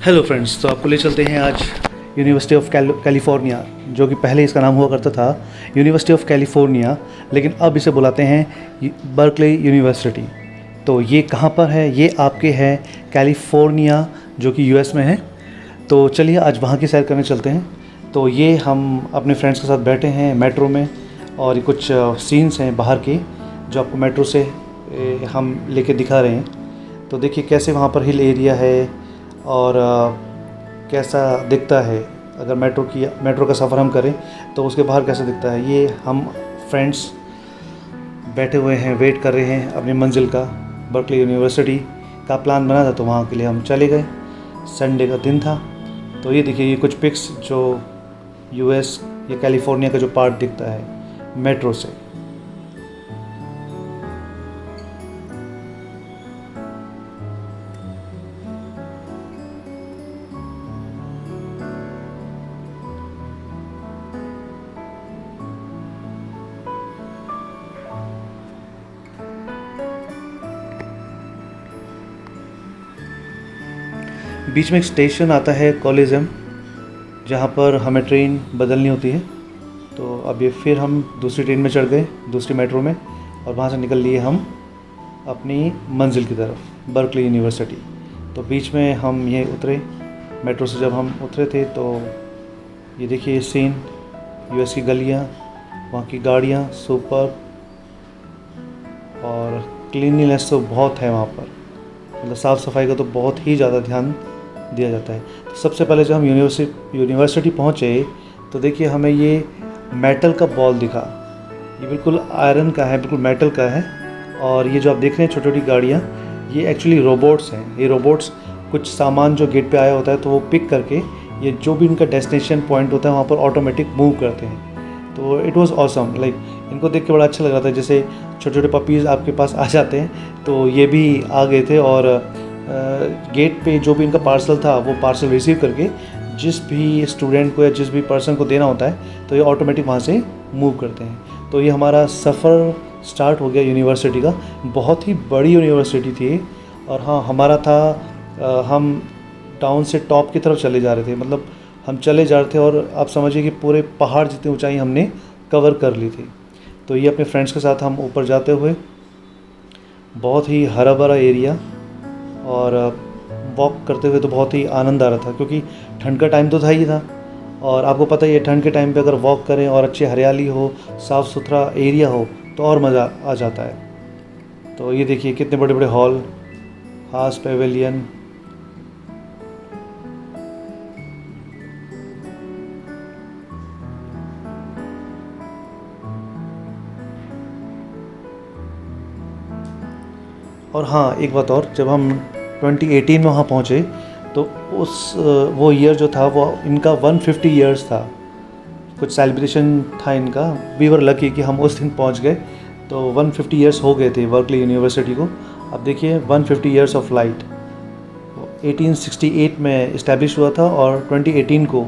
Hello friends, तो आपको ले चलते हैं आज यूनिवर्सिटी ऑफ कैलिफोर्निया, जो कि पहले इसका नाम हुआ करता था यूनिवर्सिटी ऑफ कैलिफोर्निया, लेकिन अब इसे बुलाते हैं बर्कले यूनिवर्सिटी। तो ये कहाँ पर है? ये आपके है कैलिफोर्निया, जो कि यूएस में है। तो चलिए आज वहाँ की सैर करने चलते हैं। तो ये हम अपने फ्रेंड्स के साथ बैठे हैं मेट्रो में, और ये कुछ सीन्स हैं बाहर के जो आपको मेट्रो से हम लेके दिखा रहे हैं। तो देखिए कैसे वहाँ पर हिल एरिया है और कैसा दिखता है। अगर मेट्रो का सफ़र हम करें तो उसके बाहर कैसा दिखता है। ये हम फ्रेंड्स बैठे हुए हैं, वेट कर रहे हैं अपनी मंजिल का। बर्कले यूनिवर्सिटी का प्लान बना था तो वहाँ के लिए हम चले गए। संडे का दिन था। तो ये देखिए, ये कुछ पिक्स जो यूएस या कैलिफोर्निया का जो पार्ट दिखता है मेट्रो से। बीच में एक स्टेशन आता है कॉलेजियम, जहाँ पर हमें ट्रेन बदलनी होती है। तो अब ये फिर हम दूसरी ट्रेन में चढ़ गए, दूसरी मेट्रो में, और वहाँ से निकल लिए हम अपनी मंजिल की तरफ, बर्कले यूनिवर्सिटी। तो बीच में हम ये उतरे मेट्रो से। जब हम उतरे थे तो ये देखिए ये सीन, यूएस की गलियाँ, वहाँ की गाड़ियाँ सुपर, और क्लीनलीनेस तो बहुत है वहाँ पर। मतलब साफ़ सफाई का तो बहुत ही ज़्यादा ध्यान दिया जाता है। तो सबसे पहले जब हम यूनिवर्सिटी पहुँचे तो देखिए हमें ये मेटल का बॉल दिखा। ये बिल्कुल आयरन का है, बिल्कुल मेटल का है। और ये जो आप देख रहे हैं छोटी छोटी गाड़ियाँ, ये एक्चुअली रोबोट्स हैं। ये रोबोट्स कुछ सामान जो गेट पे आया होता है तो वो पिक करके ये जो भी इनका डेस्टिनेशन पॉइंट होता है वहाँ पर ऑटोमेटिक मूव करते हैं। तो इट वाज ऑसम। लाइक इनको देख के बड़ा अच्छा लग रहा था, जैसे छोटे छोटे पपीज़ आपके पास आ जाते हैं तो ये भी आ गए थे। और गेट पे जो भी इनका पार्सल था वो पार्सल रिसीव करके जिस भी स्टूडेंट को या जिस भी पर्सन को देना होता है तो ये ऑटोमेटिक वहाँ से मूव करते हैं। तो ये हमारा सफ़र स्टार्ट हो गया यूनिवर्सिटी का। बहुत ही बड़ी यूनिवर्सिटी थी। और हाँ, हमारा था हम डाउन से टॉप की तरफ चले जा रहे थे। मतलब हम चले जा रहे थे और आप समझिए कि पूरे पहाड़ जितनी ऊंचाई हमने कवर कर ली थी। तो ये अपने फ्रेंड्स के साथ हम ऊपर जाते हुए, बहुत ही हरा भरा एरिया, और वॉक करते हुए तो बहुत ही आनंद आ रहा था, क्योंकि ठंड का टाइम तो था ही था। और आपको पता ही है ठंड के टाइम पे अगर वॉक करें और अच्छी हरियाली हो, साफ़ सुथरा एरिया हो तो और मज़ा आ जाता है। तो ये देखिए कितने बड़े बड़े हॉल, हास पेवेलियन, और हाँ एक बात और, जब हम 2018 में वहाँ पहुँचे तो वो ईयर जो था वो इनका 150 ईयर्स था। कुछ सेलिब्रेशन था इनका। वी वर लकी कि हम उस दिन पहुँच गए। तो 150 ईयर्स हो गए थे बर्कले यूनिवर्सिटी को। अब देखिए 150 ईयर्स ऑफ लाइट। 1868 में इस्टेब्लिश हुआ था और 2018 को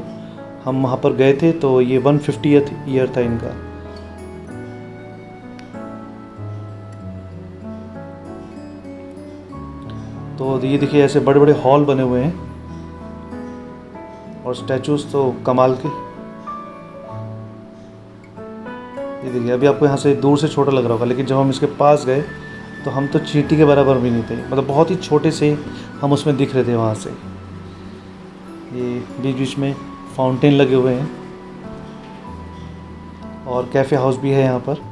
हम वहाँ पर गए थे। तो ये 150th ईयर था इनका। तो ये देखिए ऐसे बड़े बड़े हॉल बने हुए हैं, और स्टैचूज तो कमाल के। ये देखिए अभी आपको यहाँ से दूर से छोटा लग रहा होगा, लेकिन जब हम इसके पास गए तो हम तो चींटी के बराबर भी नहीं थे। मतलब बहुत ही छोटे से हम उसमें दिख रहे थे वहाँ से। ये बीच बीच में फाउंटेन लगे हुए हैं, और कैफ़े हाउस भी है यहाँ पर।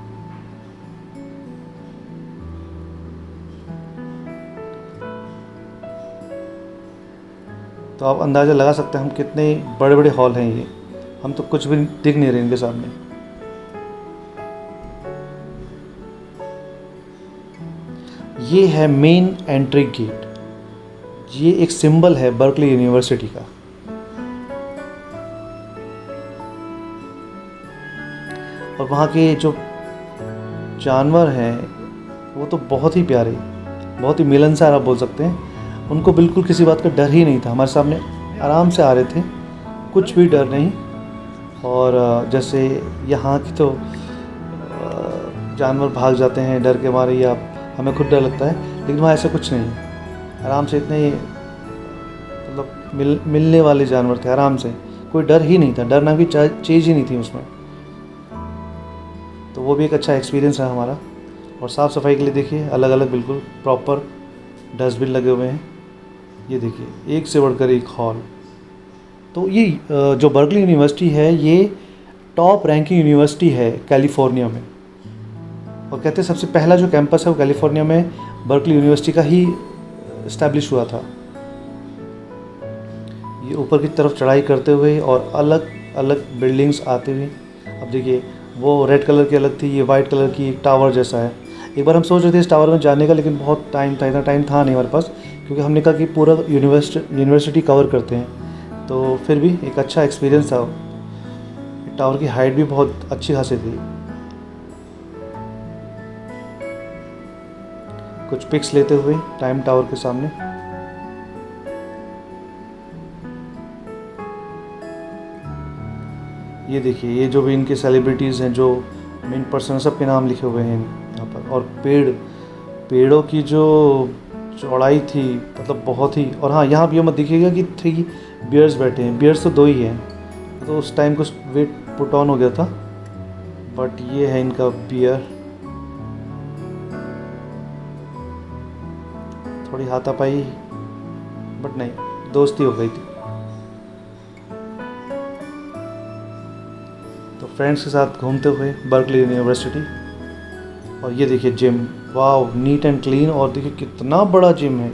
तो आप अंदाज़ा लगा सकते हैं हम कितने बड़े बड़े हॉल हैं ये। हम तो कुछ भी दिख नहीं रहे इनके सामने। ये है मेन एंट्री गेट। ये एक सिंबल है बर्कले यूनिवर्सिटी का। और वहाँ के जो जानवर हैं वो तो बहुत ही प्यारे, बहुत ही मिलनसार आप बोल सकते हैं। उनको बिल्कुल किसी बात का डर ही नहीं था। हमारे सामने आराम से आ रहे थे, कुछ भी डर नहीं। और जैसे यहाँ की तो जानवर भाग जाते हैं डर के मारे, या हमें खुद डर लगता है, लेकिन वहाँ ऐसा कुछ नहीं। आराम से इतने मतलब मिलने वाले जानवर थे आराम से, कोई डर ही नहीं था, डर नाम की चीज़ ही नहीं थी उसमें। तो वो भी एक अच्छा एक्सपीरियंस है हमारा। और साफ़ सफाई के लिए देखिए अलग अलग बिल्कुल प्रॉपर डस्टबिन लगे हुए हैं। ये देखिए एक से बढ़कर एक हॉल। तो ये जो बर्कली यूनिवर्सिटी है ये टॉप रैंकिंग यूनिवर्सिटी है कैलिफोर्निया में, और कहते हैं सबसे पहला जो कैंपस है वो कैलिफोर्निया में बर्कली यूनिवर्सिटी का ही इस्टेब्लिश हुआ था। ये ऊपर की तरफ चढ़ाई करते हुए और अलग अलग बिल्डिंग्स आते हुए, अब देखिए वो रेड कलर की अलग थी, ये वाइट कलर की एक टावर जैसा है। एक बार हम सोच रहे थे इस टावर में जाने का, लेकिन बहुत टाइम था, इतना टाइम था नहीं हमारे पास, क्योंकि हमने कहा कि पूरा यूनिवर्सिटी कवर करते हैं। तो फिर भी एक अच्छा एक्सपीरियंस था। टावर की हाइट भी बहुत अच्छी खासी थी। कुछ पिक्स लेते हुए टाइम टावर के सामने। ये देखिए ये जो भी इनके सेलिब्रिटीज़ हैं, जो मेन पर्सन, सबके नाम लिखे हुए हैं यहाँ पर। और पेड़ों की जो चौड़ाई थी मतलब बहुत ही। और हाँ, यहाँ भी मत देखिएगा कि 3 बियर्स बैठे हैं, बियर्स तो 2 ही हैं, तो उस टाइम कुछ वेट पुट ऑन हो गया था। बट ये है इनका बियर। थोड़ी हाथापाई, बट नहीं, दोस्ती हो गई थी। तो फ्रेंड्स के साथ घूमते हुए बर्कली यूनिवर्सिटी। और ये देखिए जिम, वाह नीट एंड क्लीन, और देखिए कितना बड़ा जिम है।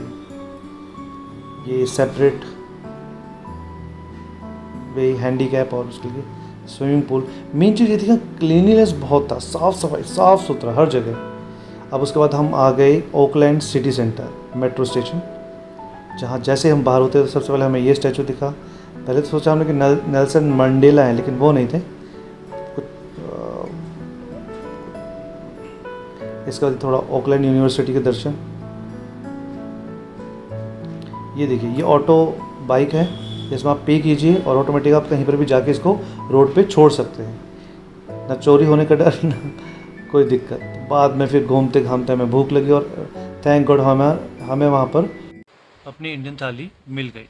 ये सेपरेट वे हैंडीकैप और उसके लिए स्विमिंग पूल। मेन चीज़ ये थी कि क्लीनिनेस बहुत था, साफ़ सफाई, साफ़ सुथरा हर जगह। अब उसके बाद हम आ गए Oakland city centre metro station, जहाँ जैसे हम बाहर होते तो सबसे पहले हमें ये स्टैचू दिखा। पहले तो सोचा हमने कि नेल्सन मंडेला है, लेकिन वो नहीं थे। इसके बाद थोड़ा ओकलैंड यूनिवर्सिटी के दर्शन। ये देखिए ये ऑटो बाइक है, इसमें आप पे कीजिए और ऑटोमेटिक आप कहीं पर भी जाके इसको रोड पे छोड़ सकते हैं। ना चोरी होने का डर, ना कोई दिक्कत। बाद में फिर घूमते घामते हमें भूख लगी और थैंक गॉड हमें वहाँ पर अपनी इंडियन थाली मिल गई।